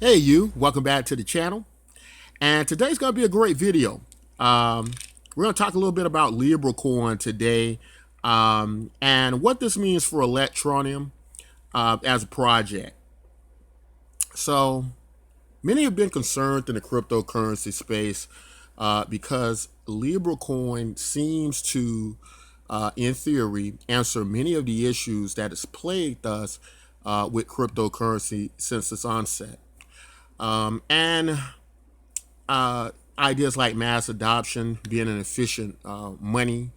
Hey you, welcome back to the channel. And today's going to be a great video. We're going to talk a little bit about Libra coin today and what this means for Electroneum as a project. So many have been concerned in the cryptocurrency space because Libra coin seems to, in theory, answer many of the issues that has plagued us with cryptocurrency since its onset. And ideas like mass adoption, being an efficient money,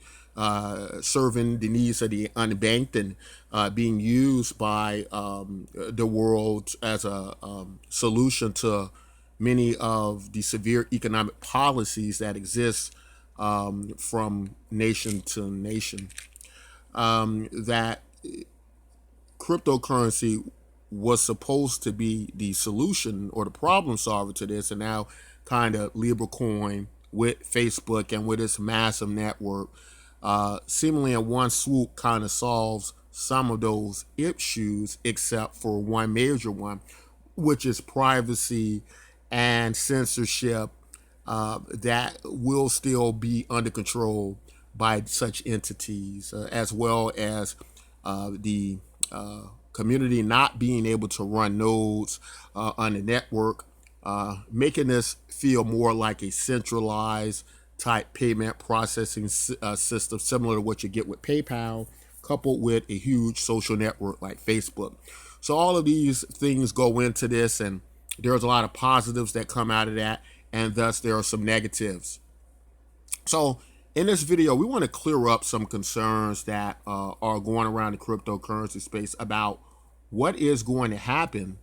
serving the needs of the unbanked, and being used by the world as a solution to many of the severe economic policies that exist from nation to nation. That cryptocurrency was supposed to be the solution or the problem solver to this, and now kind of Libra coin with Facebook and with its massive network, seemingly in one swoop, kind of solves some of those issues, except for one major one, which is privacy and censorship that will still be under control by such entities, as well as the community not being able to run nodes on the network, making this feel more like a centralized type payment processing system, similar to what you get with PayPal, coupled with a huge social network like Facebook. So all of these things go into this, and there's a lot of positives that come out of that, and thus there are some negatives. So in this video, we want to clear up some concerns that are going around the cryptocurrency space about what is going to happen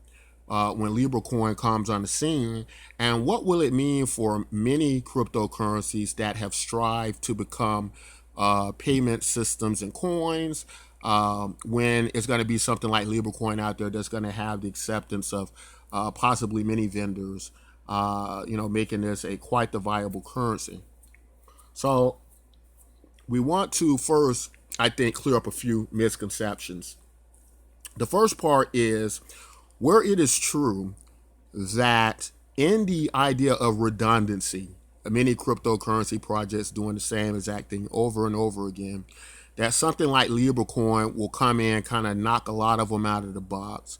when Libra coin comes on the scene, and what will it mean for many cryptocurrencies that have strived to become payment systems and coins, when it's going to be something like Libra coin out there that's going to have the acceptance of possibly many vendors, making this a quite the viable currency. So we want to first, I think, clear up a few misconceptions. The first part is where it is true that in the idea of redundancy, many cryptocurrency projects doing the same exact thing over and over again, that something like Libra coin will come in, kind of knock a lot of them out of the box,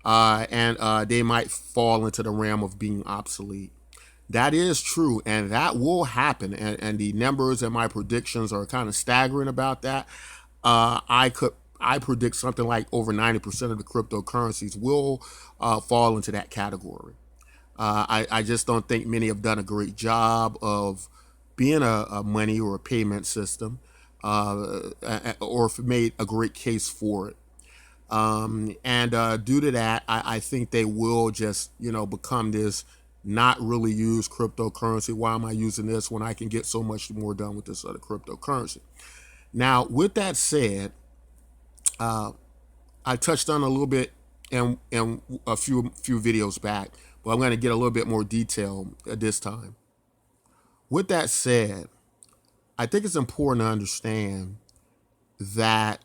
and they might fall into the realm of being obsolete. That is true, and that will happen. And the numbers and my predictions are kind of staggering about that. I predict something like over 90% of the cryptocurrencies will fall into that category. I just don't think many have done a great job of being a money or a payment system, or made a great case for it. And due to that, I think they will just, become this not really use cryptocurrency. Why am I using this when I can get so much more done with this other cryptocurrency? Now, with that said, I touched on a little bit in a few videos back, but I'm going to get a little bit more detail this time. With that said, I think it's important to understand that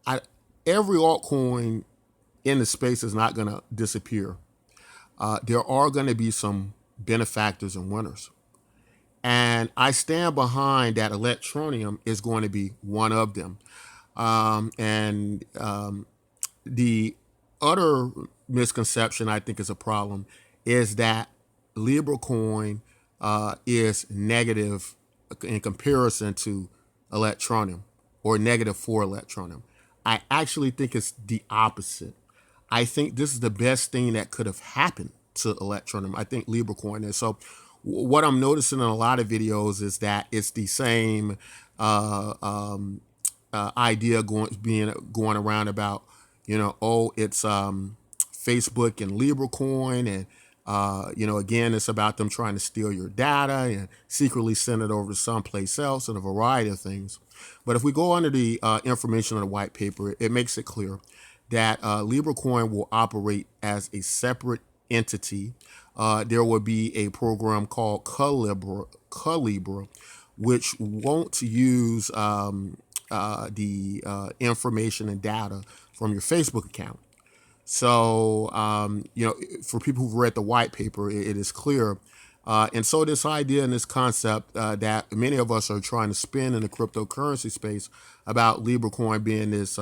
I, every altcoin in the space is not going to disappear. There are going to be some benefactors and winners. And I stand behind that Electroneum is going to be one of them. And the other misconception I think is a problem is that Libra coin is negative in comparison to Electroneum, or negative for Electroneum. I actually think it's the opposite. I think this is the best thing that could have happened to Electroneum. I think Libra coin is. So what I'm noticing in a lot of videos is that it's the same idea going around about, it's Facebook and Libra coin, and again, it's about them trying to steal your data and secretly send it over to someplace else, and a variety of things. But if we go under the information on the white paper, it makes it clear that Libra coin will operate as a separate entity. There will be a program called Calibra, which won't use the information and data from your Facebook account. So, for people who've read the white paper, it is clear. And so this idea and this concept that many of us are trying to spin in the cryptocurrency space about Libra coin being this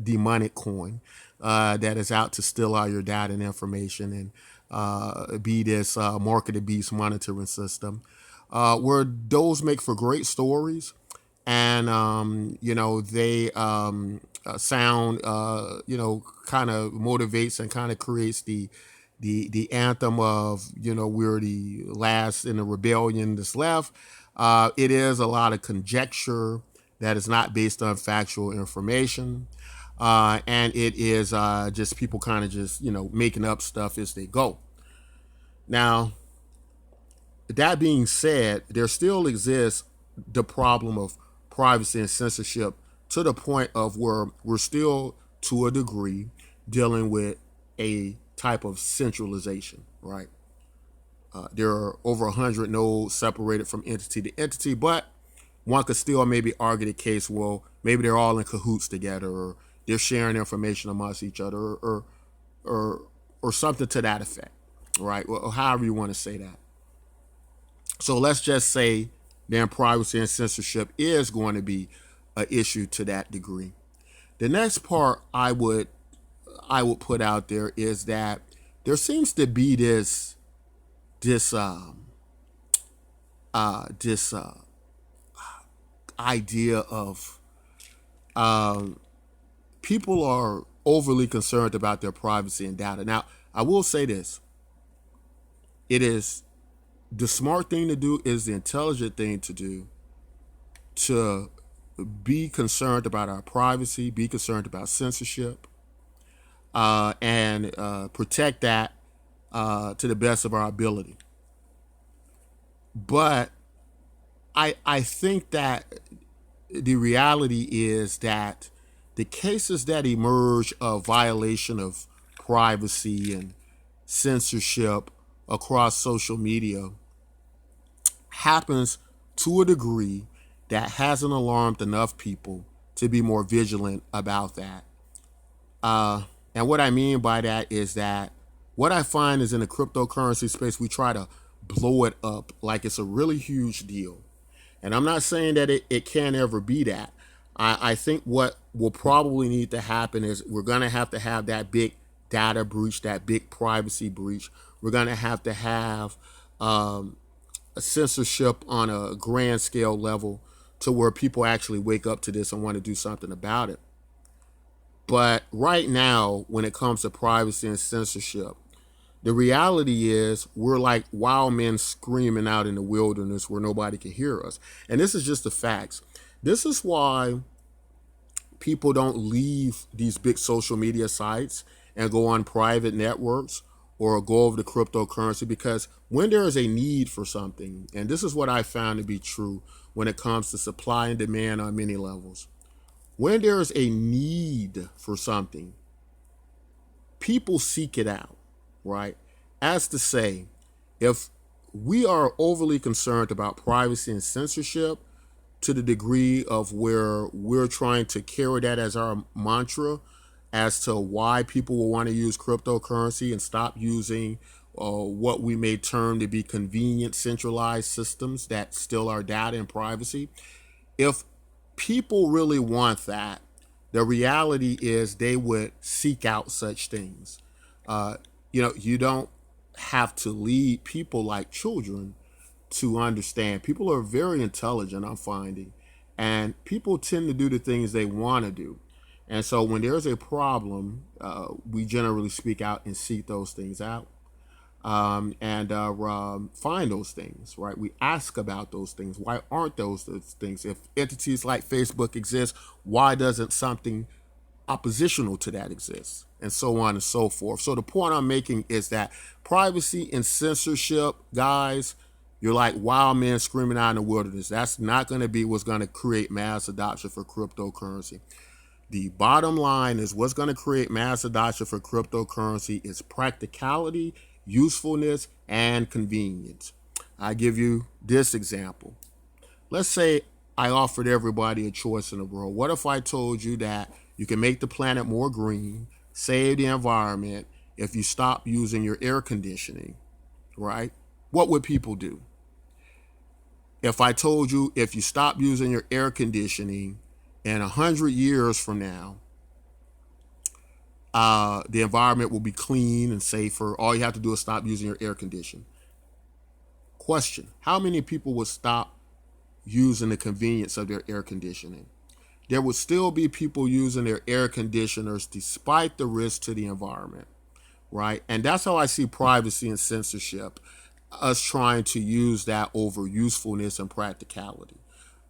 demonic coin that is out to steal all your data and information and be this marketed beast monitoring system, where those make for great stories, and they sound kind of motivates and kind of creates the anthem of we're the last in the rebellion that's left. It is a lot of conjecture that is not based on factual information, and it is just people kind of just making up stuff as they go. Now, that being said, there still exists the problem of privacy and censorship to the point of where we're still, to a degree, dealing with a type of centralization, right? There are over 100 nodes separated from entity to entity, but one could still maybe argue the case, well, maybe they're all in cahoots together, or they're sharing information amongst each other, or something to that effect, right? Or however you want to say that. So let's just say then privacy and censorship is going to be an issue to that degree. The next part I would put out there is that there seems to be this idea of people are overly concerned about their privacy and data. Now, I will say this: it is the smart thing to do, is the intelligent thing to do, to be concerned about our privacy, be concerned about censorship, and protect that to the best of our ability. But I think that the reality is that the cases that emerge of violation of privacy and censorship across social media happens to a degree that hasn't alarmed enough people to be more vigilant about that. And what I mean by that is that what I find is in the cryptocurrency space, we try to blow it up like it's a really huge deal. And I'm not saying that it can't ever be that. I think what will probably need to happen is we're going to have that big data breach, that big privacy breach. We're going to have a censorship on a grand scale level to where people actually wake up to this and want to do something about it. But right now, when it comes to privacy and censorship, the reality is we're like wild men screaming out in the wilderness where nobody can hear us. And this is just the facts. This is why people don't leave these big social media sites and go on private networks or go over to cryptocurrency, because when there is a need for something, and this is what I found to be true when it comes to supply and demand on many levels, when there is a need for something, people seek it out, right? As to say, if we are overly concerned about privacy and censorship to the degree of where we're trying to carry that as our mantra as to why people will want to use cryptocurrency and stop using what we may term to be convenient centralized systems that steal our data and privacy, if people really want that, the reality is they would seek out such things. You don't have to lead people like children to understand. People are very intelligent, I'm finding, and people tend to do the things they want to do. And so when there's a problem, we generally speak out and seek those things out, and find those things, right? We ask about those things. Why aren't those things? If entities like Facebook exist, why doesn't something oppositional to that exist? And so on and so forth. So the point I'm making is that privacy and censorship, guys, you're like wild men screaming out in the wilderness. That's not going to be what's going to create mass adoption for cryptocurrency. The bottom line is what's going to create mass adoption for cryptocurrency is practicality, usefulness, and convenience. I give you this example. Let's say I offered everybody a choice in the world. What if I told you that you can make the planet more green, save the environment if you stop using your air conditioning, right? What would people do? If I told you if you stop using your air conditioning in 100 years from now, the environment will be clean and safer. All you have to do is stop using your air conditioning. Question: how many people would stop using the convenience of their air conditioning? There would still be people using their air conditioners despite the risk to the environment, right? And that's how I see privacy and censorship, us trying to use that over usefulness and practicality,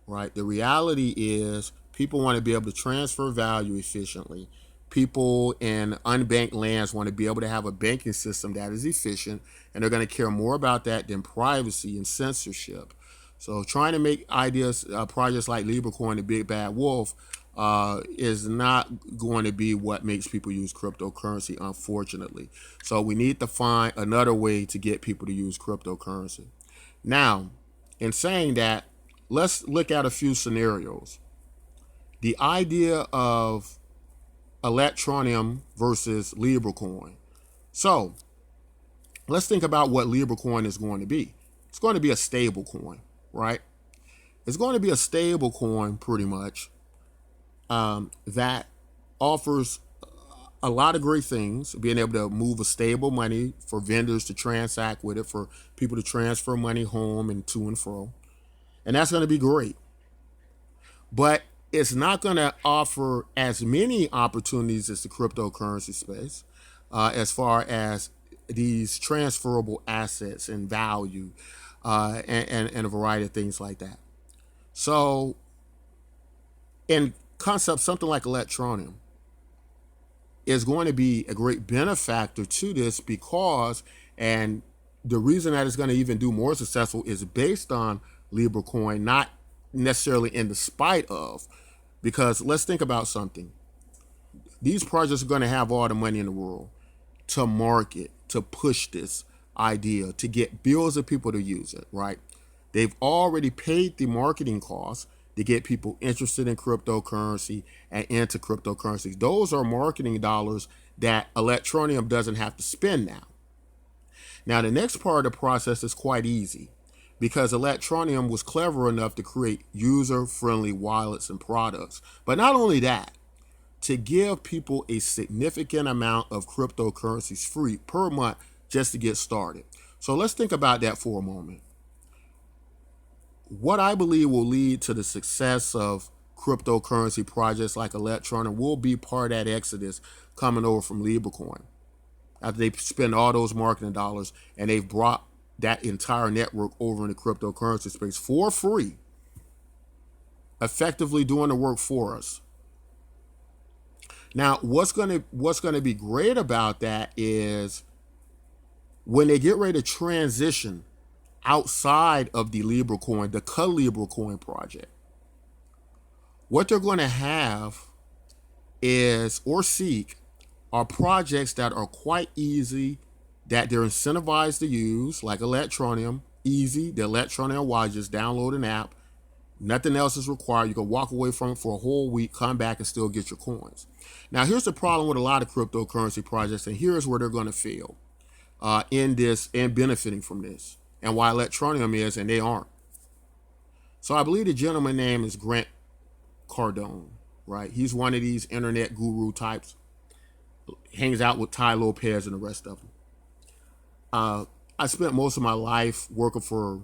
right? The reality is people want to be able to transfer value efficiently. People in unbanked lands want to be able to have a banking system that is efficient, and they're going to care more about that than privacy and censorship. So trying to make ideas, projects like LibraCoin, the Big Bad Wolf, is not going to be what makes people use cryptocurrency, unfortunately. So we need to find another way to get people to use cryptocurrency. Now, in saying that, let's look at a few scenarios. The idea of Electroneum versus LibraCoin. So let's think about what LibraCoin is going to be. It's going to be a stable coin, right? It's going to be a stable coin pretty much, that offers a lot of great things, being able to move a stable money for vendors to transact with it, for people to transfer money home and to and fro. And that's going to be great. But it's not going to offer as many opportunities as the cryptocurrency space, as far as these transferable assets and value, and a variety of things like that. So in concept, something like Electroneum is going to be a great benefactor to this because, and the reason that it's going to even do more successful is based on LibraCoin, not necessarily in the spite of, because let's think about something. These projects are going to have all the money in the world to market, to push this idea, to get billions of people to use it, right? They've already paid the marketing costs to get people interested in cryptocurrency and into cryptocurrencies. Those are marketing dollars that Electroneum doesn't have to spend now. Now, the next part of the process is quite easy because Electroneum was clever enough to create user-friendly wallets and products. But not only that, to give people a significant amount of cryptocurrencies free per month just to get started. So let's think about that for a moment. What I believe will lead to the success of cryptocurrency projects like Electroneum will be part of that exodus coming over from LibraCoin. After they spend all those marketing dollars and they've brought that entire network over in the cryptocurrency space for free, effectively doing the work for us. Now, what's going to be great about that is when they get ready to transition outside of the LibraCoin, the LibraCoin project, what they're going to have is, or seek, are projects that are quite easy, that they're incentivized to use, like Electroneum. Easy, the Electroneum wallet, just download an app. Nothing else is required. You can walk away from it for a whole week, come back and still get your coins. Now, here's the problem with a lot of cryptocurrency projects, and here's where they're going to fail in this and benefiting from this, and why Electroneum is and they aren't. So I believe the gentleman name is Grant Cardone, right? He's one of these internet guru types, hangs out with Ty Lopez and the rest of them. I spent most of my life working for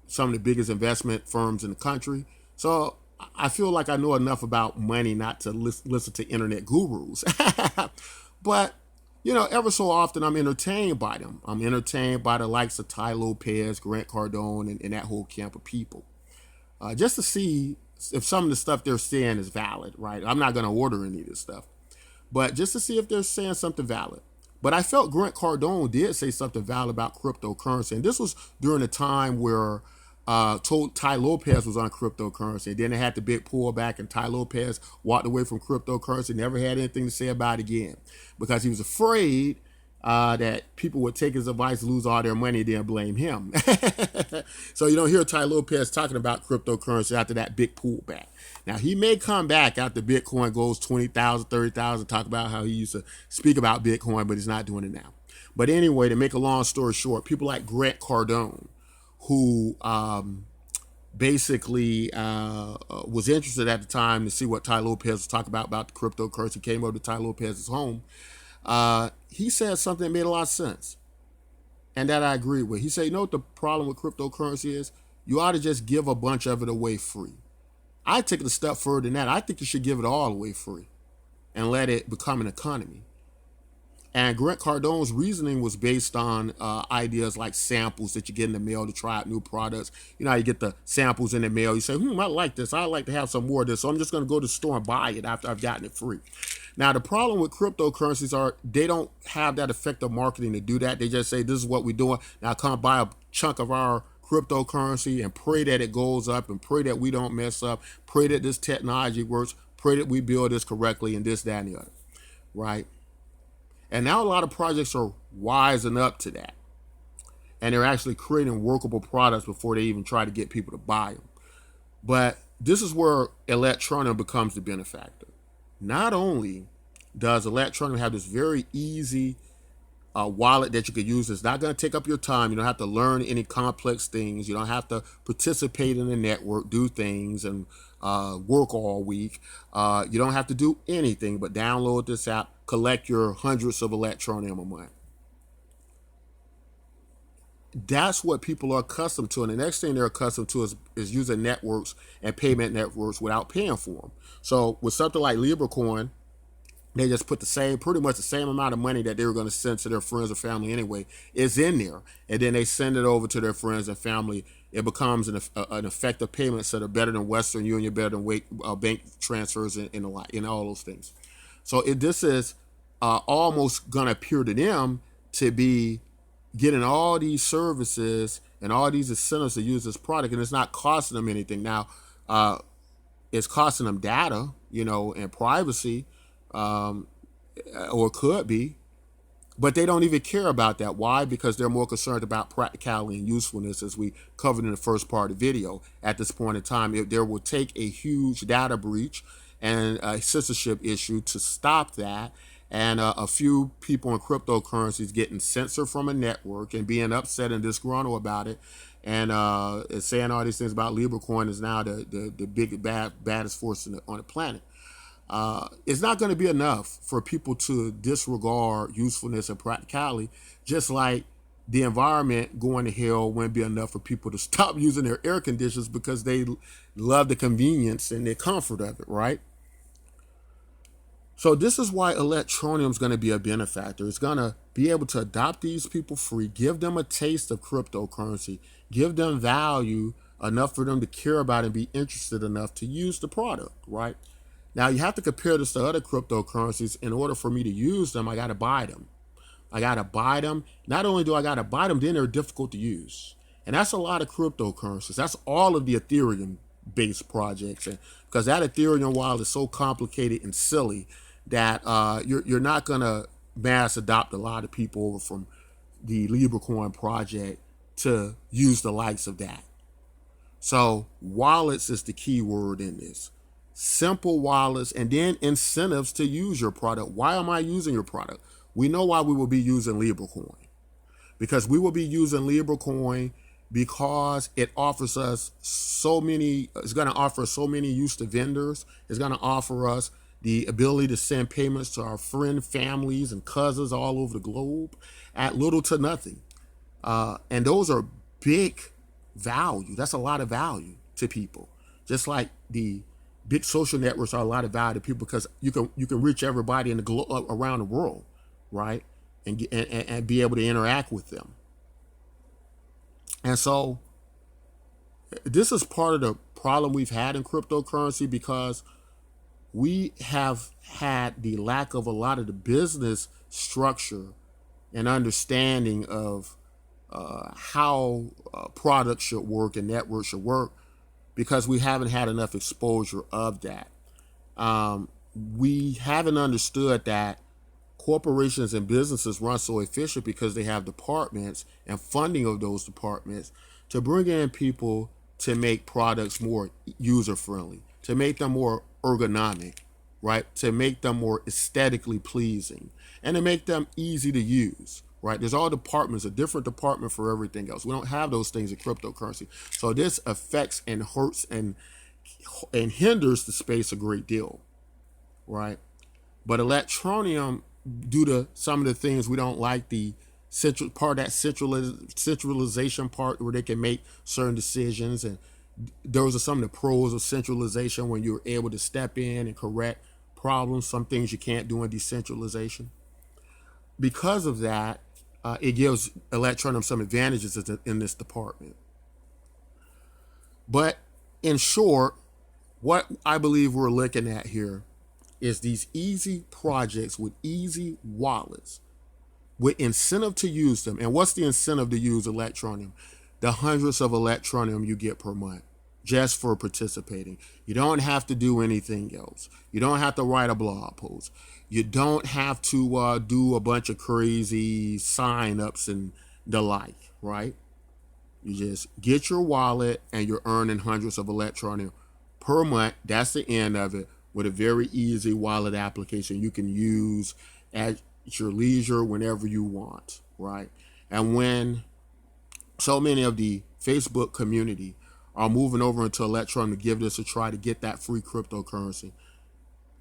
some of the biggest investment firms in the country. So I feel like I know enough about money not to listen to internet gurus. But, ever so often I'm entertained by them. I'm entertained by the likes of Ty Lopez, Grant Cardone, and that whole camp of people. Just to see if some of the stuff they're saying is valid, right? I'm not going to order any of this stuff. But just to see if they're saying something valid. But I felt Grant Cardone did say something valid about cryptocurrency. And this was during a time where Ty Lopez was on cryptocurrency. And then they had the big pullback and Ty Lopez walked away from cryptocurrency, never had anything to say about it again. Because he was afraid that people would take his advice, lose all their money, then blame him. So you don't hear Ty Lopez talking about cryptocurrency after that big pullback. Now, he may come back after Bitcoin goes 20,000, 30,000, talk about how he used to speak about Bitcoin, but he's not doing it now. But anyway, to make a long story short, people like Grant Cardone, who basically was interested at the time to see what Ty Lopez was talking about the cryptocurrency, came over to Ty Lopez's home. He said something that made a lot of sense, and that I agree with. He said, you know what the problem with cryptocurrency is? You ought to just give a bunch of it away free. I take it a step further than that. I think you should give it all away free and let it become an economy. And Grant Cardone's reasoning was based on ideas like samples that you get in the mail to try out new products. You know how you get the samples in the mail. You say, I like this. I'd like to have some more of this. So I'm just going to go to the store and buy it after I've gotten it free. Now, the problem with cryptocurrencies are they don't have that effective marketing to do that. They just say, this is what we're doing. Now come buy a chunk of our cryptocurrency and pray that it goes up and pray that we don't mess up. Pray that this technology works. Pray that we build this correctly and this, that, and the other. Right? And now a lot of projects are wising up to that. And they're actually creating workable products before they even try to get people to buy them. But this is where Electroneum becomes the benefactor. Not only does Electroneum have this very easy wallet that you could use, it's not going to take up your time. You don't have to learn any complex things. You don't have to participate in the network, do things, and work all week. You don't have to do anything but download this app, collect your hundreds of Electroneum a month. That's what people are accustomed to. And the next thing they're accustomed to is using networks and payment networks without paying for them. So with something like Libra coin, they just put pretty much the same amount of money that they were going to send to their friends or family anyway is in there. And then they send it over to their friends and family. It becomes an effective payment instead of better than Western Union, better than bank transfers and all those things. So this is almost going to appear to them to be getting all these services and all these incentives to use this product, and it's not costing them anything. Now, it's costing them data, and privacy, or could be, but they don't even care about that. Why? Because they're more concerned about practicality and usefulness, as we covered in the first part of the video. At this point in time, there will take a huge data breach and a censorship issue to stop that. And a few people in cryptocurrencies getting censored from a network and being upset and disgruntled about it, and saying all these things about Libra coin is now the big baddest force on the planet. It's not going to be enough for people to disregard usefulness and practicality, just like the environment going to hell wouldn't be enough for people to stop using their air conditioners because they love the convenience and the comfort of it, right? So this is why Electroneum is going to be a benefactor. It's going to be able to adopt these people free, give them a taste of cryptocurrency, give them value enough for them to care about and be interested enough to use the product, right? Now, you have to compare this to other cryptocurrencies. In order for me to use them, I got to buy them. I got to buy them. Not only do I got to buy them, then they're difficult to use. And that's a lot of cryptocurrencies. That's all of the Ethereum-based projects. And because that Ethereum wallet is so complicated and silly that you're not going to mass adopt a lot of people over from the Libra coin project to use the likes of that. So wallets is the key word in this. Simple wallets, and then incentives to use your product. Why am I using your product? We know why we will be using Libra coin. Because we will be using Libra coin because it offers us it's going to offer so many use to vendors. It's going to offer us the ability to send payments to our friends, families, and cousins all over the globe at little to nothing. And those are big value. That's a lot of value to people. Just like the big social networks are a lot of value to people because you can reach everybody in the around the world, right? And be able to interact with them. And so this is part of the problem we've had in cryptocurrency, because we have had the lack of a lot of the business structure and understanding of how products should work and networks should work, because we haven't had enough exposure of that. We haven't understood that corporations and businesses run so efficient because they have departments and funding of those departments to bring in people to make products more user friendly, to make them more ergonomic, right? To make them more aesthetically pleasing and to make them easy to use, right? There's all departments, a different department for everything else. We don't have those things in cryptocurrency. So this affects and hurts and hinders the space a great deal, right? But Electroneum, due to some of the things we don't like, the central part, that centralization part where they can make certain decisions, and those are some of the pros of centralization when you're able to step in and correct problems, some things you can't do in decentralization. Because of that, it gives Electroneum some advantages in this department. But in short, what I believe we're looking at here is these easy projects with easy wallets with incentive to use them. And what's the incentive to use Electroneum? The hundreds of Electroneum you get per month just for participating. You don't have to do anything else. You don't have to write a blog post. You don't have to do a bunch of crazy sign-ups and the like, right? You just get your wallet and you're earning hundreds of Electroneum per month. That's the end of it, with a very easy wallet application you can use at your leisure whenever you want, right? And when so many of the Facebook community are moving over into Electroneum to give this a try to get that free cryptocurrency,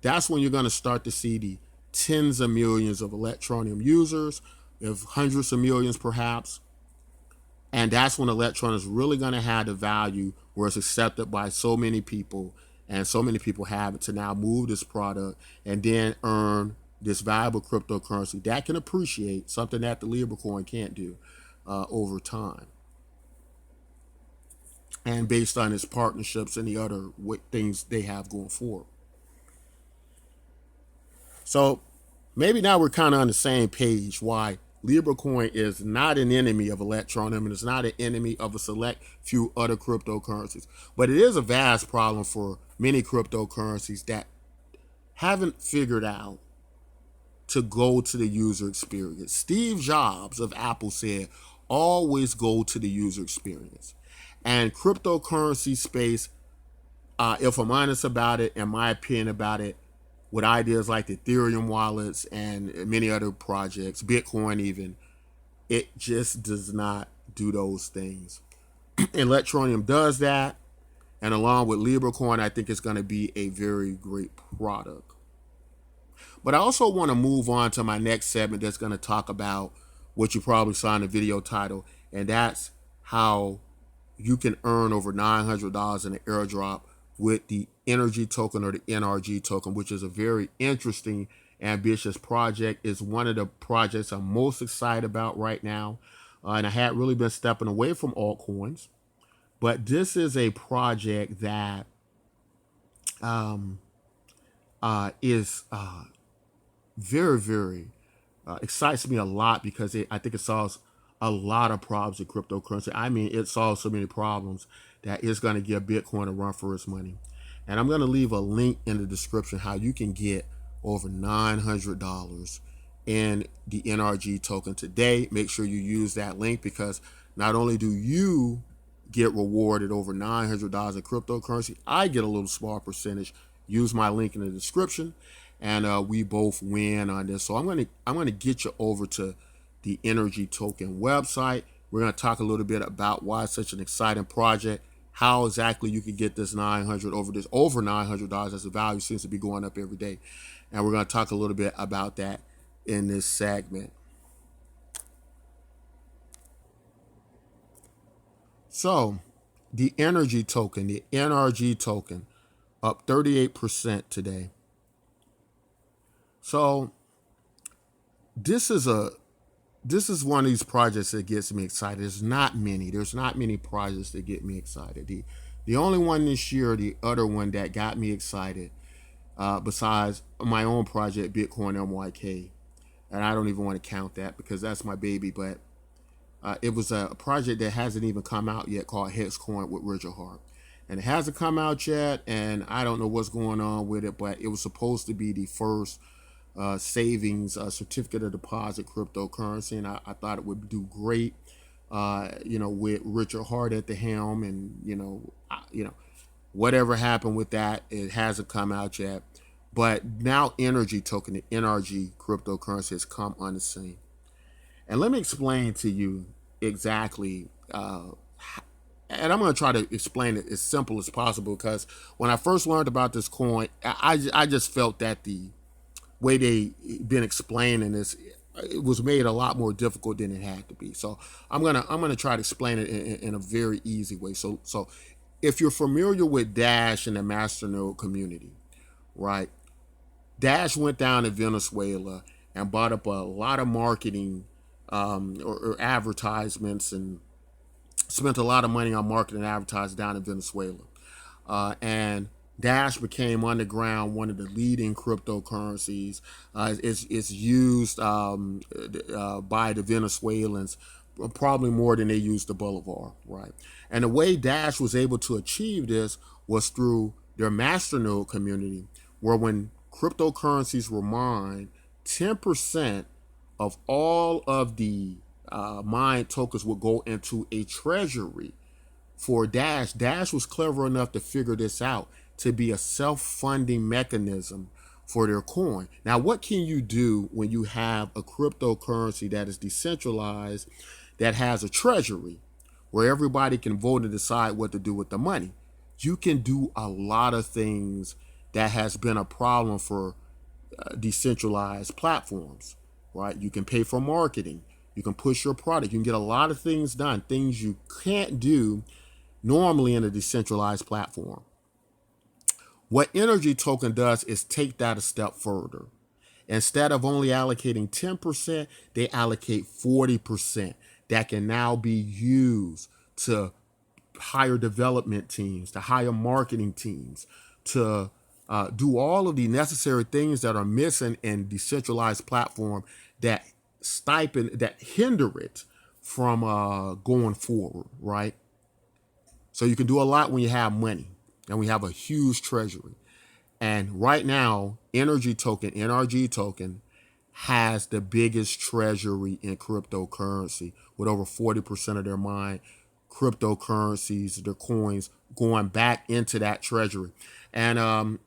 that's when you're going to start to see the tens of millions of Electroneum users, if hundreds of millions perhaps. And that's when Electroneum is really going to have the value where it's accepted by so many people, and so many people have it to now move this product and then earn this valuable cryptocurrency that can appreciate, something that the Libra coin can't do over time. And based on its partnerships and the other things they have going forward. So maybe now we're kind of on the same page why Libra coin is not an enemy of Electroneum and it's not an enemy of a select few other cryptocurrencies. But it is a vast problem for many cryptocurrencies that haven't figured out to go to the user experience. Steve Jobs of Apple said, always go to the user experience. And cryptocurrency space, if I'm honest about it, in my opinion about it, with ideas like the Ethereum wallets and many other projects, Bitcoin even, it just does not do those things. Electroneum does that, and along with Libra coin, I think it's going to be a very great product. But I also want to move on to my next segment that's going to talk about what you probably saw in the video title, and that's how you can earn over $900 in an airdrop with the Energi token or the Energi token, which is a very interesting, ambitious project. It's one of the projects I'm most excited about right now. And I had really been stepping away from altcoins. But this is a project that is very, very excites me a lot because I think it solves a lot of problems in cryptocurrency. I mean, it solves so many problems that it's going to give Bitcoin a run for its money. And I'm going to leave a link in the description how you can get over $900 in the Energi token today. Make sure you use that link because not only do you get rewarded over $900 in cryptocurrency, I get a little small percentage. Use my link in the description, and we both win on this. So I'm going to get you over to the Energi token website. We're going to talk a little bit about why it's such an exciting project, how exactly you can get this over $900 as the value seems to be going up every day. And we're going to talk a little bit about that in this segment. So the Energi token, up 38% today. So this is one of these projects that gets me excited. There's not many projects that get me excited. The only one this year, the other one that got me excited, besides my own project, Bitcoin MYK, and I don't even want to count that because that's my baby, but it was a project that hasn't even come out yet called Hexcoin with Richard Hart. And it hasn't come out yet, and I don't know what's going on with it, but it was supposed to be the first savings certificate of deposit cryptocurrency, and I thought it would do great. With Richard Hart at the helm, and whatever happened with that, it hasn't come out yet. But now Energy token, the Energi cryptocurrency, has come on the scene. And let me explain to you exactly, and I'm going to try to explain it as simple as possible, because when I first learned about this coin, I just felt that the way they been explaining this, it was made a lot more difficult than it had to be. So I'm gonna try to explain it in a very easy way. So if you're familiar with Dash and the Masternode community, right? Dash went down to Venezuela and bought up a lot of marketing or advertisements, and spent a lot of money on marketing and advertising down in Venezuela. And Dash became underground one of the leading cryptocurrencies. It's used by the Venezuelans probably more than they use the Bolivar, right? And the way Dash was able to achieve this was through their Masternode community, where when cryptocurrencies were mined, 10% of all of the mined tokens would go into a treasury for Dash. Dash was clever enough to figure this out to be a self-funding mechanism for their coin. Now, what can you do when you have a cryptocurrency that is decentralized, that has a treasury where everybody can vote and decide what to do with the money? You can do a lot of things that has been a problem for decentralized platforms, right? You can pay for marketing. You can push your product. You can get a lot of things done, things you can't do normally in a decentralized platform. What Energy Token does is take that a step further. Instead of only allocating 10%, they allocate 40% that can now be used to hire development teams, to hire marketing teams, to do all of the necessary things that are missing in decentralized platform that that hinder it from going forward, right? So you can do a lot when you have money, and we have a huge treasury. And right now, Energi token, has the biggest treasury in cryptocurrency, with over 40% of their mined cryptocurrencies, their coins, going back into that treasury. And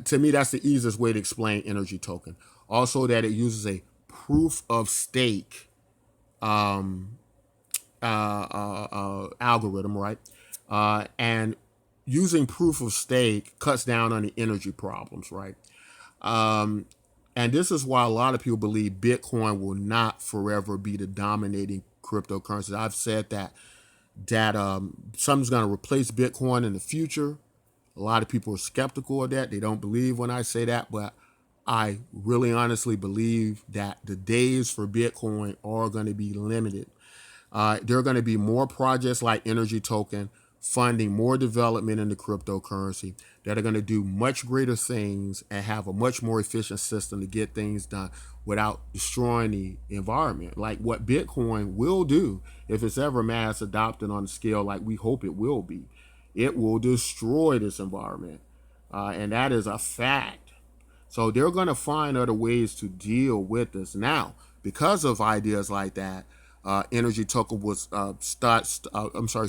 to me, that's the easiest way to explain Energi token. Also, that it uses a proof of stake algorithm, right? And using proof of stake cuts down on the energy problems, right? And this is why a lot of people believe Bitcoin will not forever be the dominating cryptocurrency. I've said that something's going to replace Bitcoin in the future. A lot of people are skeptical of that. They don't believe when I say that, but I really honestly believe that the days for Bitcoin are going to be limited. There are going to be more projects like Energi Token funding more development in the cryptocurrency that are going to do much greater things and have a much more efficient system to get things done without destroying the environment. Like what Bitcoin will do, if it's ever mass adopted on a scale like we hope it will be, it will destroy this environment. And that is a fact. So they're going to find other ways to deal with this. Now, because of ideas like that, Energi Token was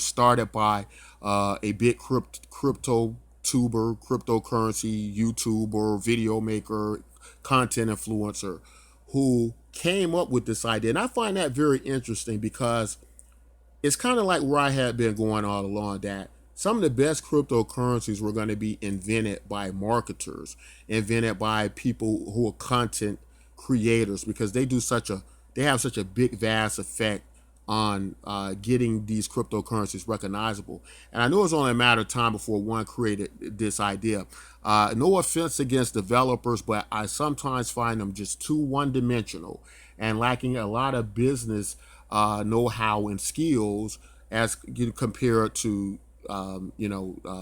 started by a big crypto tuber, cryptocurrency YouTuber, video maker, content influencer, who came up with this idea. And I find that very interesting, because it's kind of like where I had been going all along, that some of the best cryptocurrencies were going to be invented by marketers, invented by people who are content creators, because they have such a big, vast effect on getting these cryptocurrencies recognizable. And I know it's only a matter of time before one created this idea. No offense against developers, but I sometimes find them just too one-dimensional and lacking a lot of business know-how and skills as compared to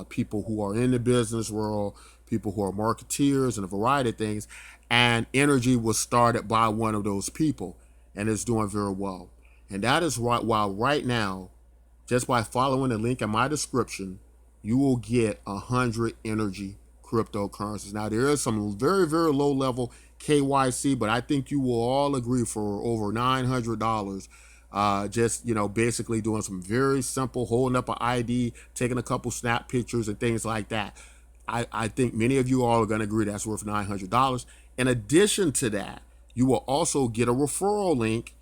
people who are in the business world, people who are marketeers, and a variety of things. And Energi was started by one of those people, and it's doing very well. And that is why right now, just by following the link in my description, you will get 100 Energi cryptocurrencies. Now, there is some very, very low level KYC, but I think you will all agree for over $900, just, basically doing some very simple, holding up an ID, taking a couple snap pictures and things like that. I think many of you all are going to agree that's worth $900. In addition to that, you will also get a referral link,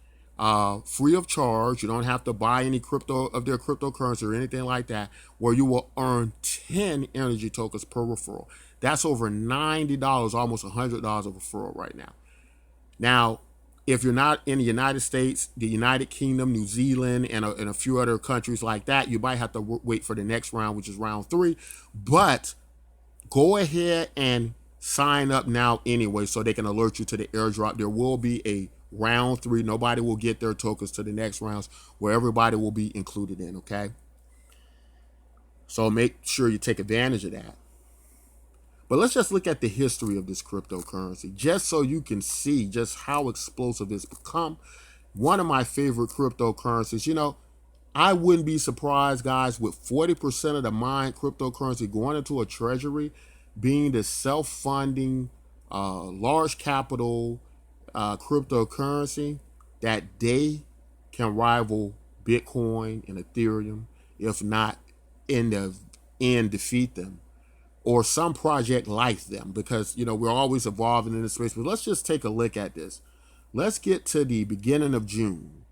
free of charge. You don't have to buy any crypto of their cryptocurrency or anything like that, where you will earn 10 energy tokens per referral. That's over $90, almost $100 of referral right now. Now, if you're not in the United States, the United Kingdom, New Zealand, and a few other countries like that, you might have to wait for the next round, which is round 3. But go ahead and sign up now anyway, so they can alert you to the airdrop. There will be a round 3. Nobody will get their tokens to the next rounds, where everybody will be included in, okay? So make sure you take advantage of that. But let's just look at the history of this cryptocurrency, just so you can see just how explosive it's become. One of my favorite cryptocurrencies. I wouldn't be surprised, guys, with 40% of the mined cryptocurrency going into a treasury, being the self-funding, large capital cryptocurrency, that they can rival Bitcoin and Ethereum, if not in the end defeat them, or some project like them, because we're always evolving in this space. But let's just take a look at this. Let's get to the beginning of June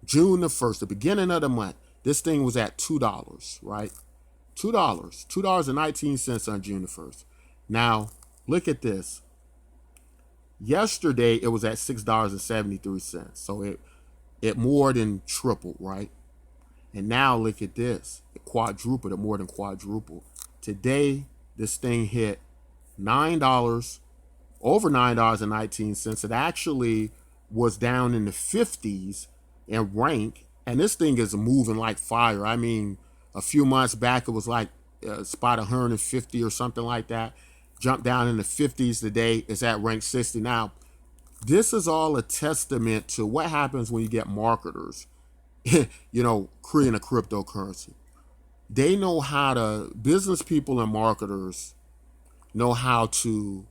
the 1st, the beginning of the month. This thing was at $2, right? $2.19 on June the 1st. Now, look at this. Yesterday, it was at $6.73. So it more than tripled, right? And now look at this. It quadrupled, it more than quadrupled. Today, this thing hit $9, over $9.19. It actually was down in the 50s in rank, and this thing is moving like fire. I mean, a few months back, it was like spot 150 or something like that. Jumped down in the 50s today. It's at rank 60. Now, this is all a testament to what happens when you get marketers, creating a cryptocurrency. They know how to, business people and marketers know how to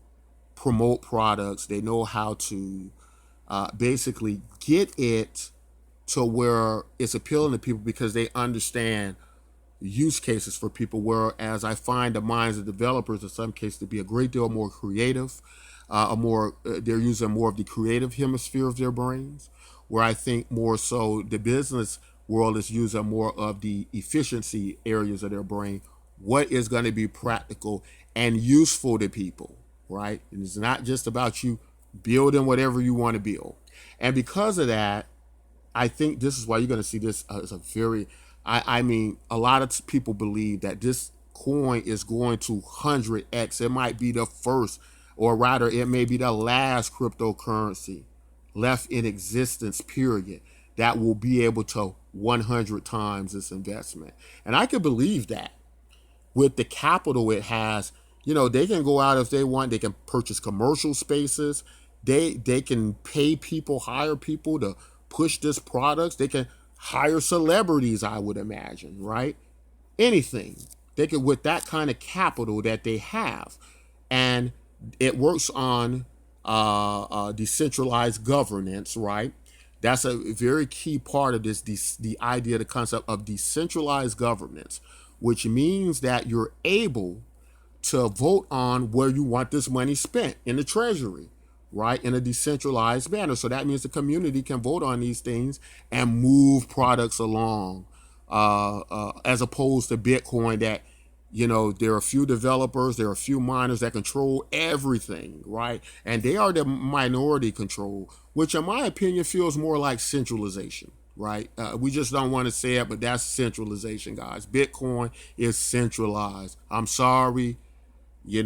promote products. They know how to basically get it to where it's appealing to people, because they understand use cases for people. Whereas I find the minds of developers in some cases to be a great deal more creative, they're using more of the creative hemisphere of their brains, where I think more so the business world is using more of the efficiency areas of their brain. What is going to be practical and useful to people, right? And it's not just about you building whatever you want to build. And because of that, I think this is why you're going to see this as a very, I mean, a lot of people believe that this coin is going to 100x. It might be the first, or rather, it may be the last cryptocurrency left in existence, period, that will be able to 100 times its investment. And I can believe that with the capital it has. They can go out if they want. They can purchase commercial spaces. They can pay people, hire people to push this products. They can hire celebrities, I would imagine, right? Anything. They could, with that kind of capital that they have. And it works on decentralized governance, right? That's a very key part of this, the idea, the concept of decentralized governance, which means that you're able to vote on where you want this money spent in the treasury, right, in a decentralized manner. So that means the community can vote on these things and move products along, as opposed to Bitcoin, that there are a few developers, there are a few miners that control everything, right? And they are the minority control, which in my opinion feels more like centralization, right? We just don't want to say it, but that's centralization, guys. Bitcoin is centralized. I'm sorry. You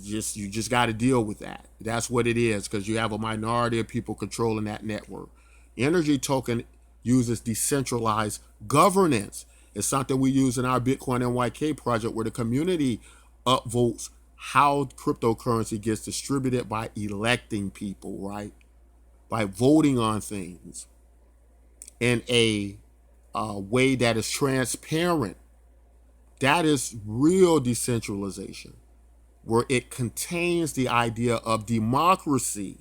just got to deal with that. That's what it is, because you have a minority of people controlling that network. Energy token uses decentralized governance. It's something we use in our Bitcoin NYK project, where the community upvotes how cryptocurrency gets distributed by electing people, right? By voting on things in a way that is transparent. That is real decentralization. where it contains the idea of democracy.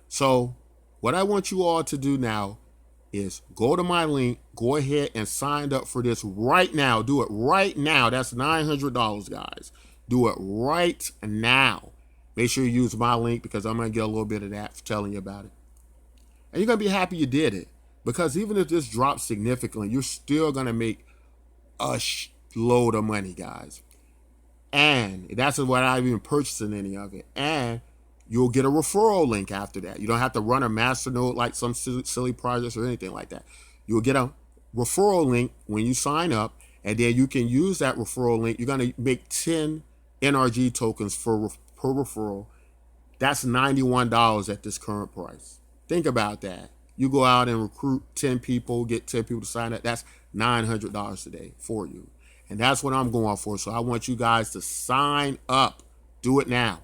So what I want you all to do now is go to my link, go ahead and sign up for this right now. Do it right now. That's $900, guys. Do it right now. Make sure you use my link because I'm going to get a little bit of that for telling you about it. And you're going to be happy you did it, because even if this drops significantly, you're still going to make a load of money, guys. And that's without even purchasing any of it. And you'll get a referral link after that. You don't have to run a master node like some silly projects or anything like that. You'll get a referral link when you sign up, and then you can use that referral link. You're going to make 10 Energi tokens per referral. That's $91 at this current price. Think about that. You go out and recruit 10 people, get 10 people to sign up. That's $900 today for you. And that's what I'm going for. So I want you guys to sign up. Do it now.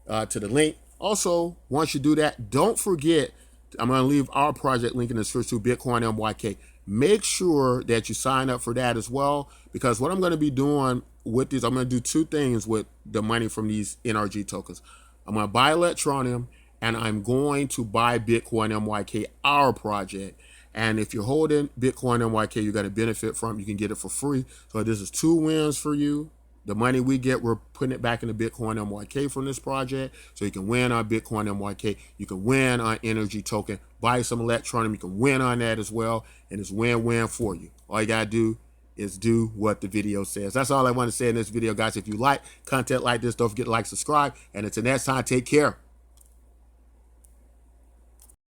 To the link. Also, once you do that, don't forget, I'm going to leave our project link in the description to Bitcoin MYK. Make sure that you sign up for that as well, because what I'm going to be doing with these, I'm going to do two things with the money from these Energi tokens. I'm going to buy Electroneum, and I'm going to buy Bitcoin MYK, our project. And if you're holding Bitcoin MYK, you're going to benefit from it. You can get it for free. So this is 2 wins for you. The money we get, we're putting it back into Bitcoin MYK from this project. So you can win on Bitcoin MYK. You can win on Energi token. Buy some Electroneum. You can win on that as well. And it's win-win for you. All you got to do is do what the video says. That's all I want to say in this video, guys. If you like content like this, don't forget to like, subscribe. And until next time, take care.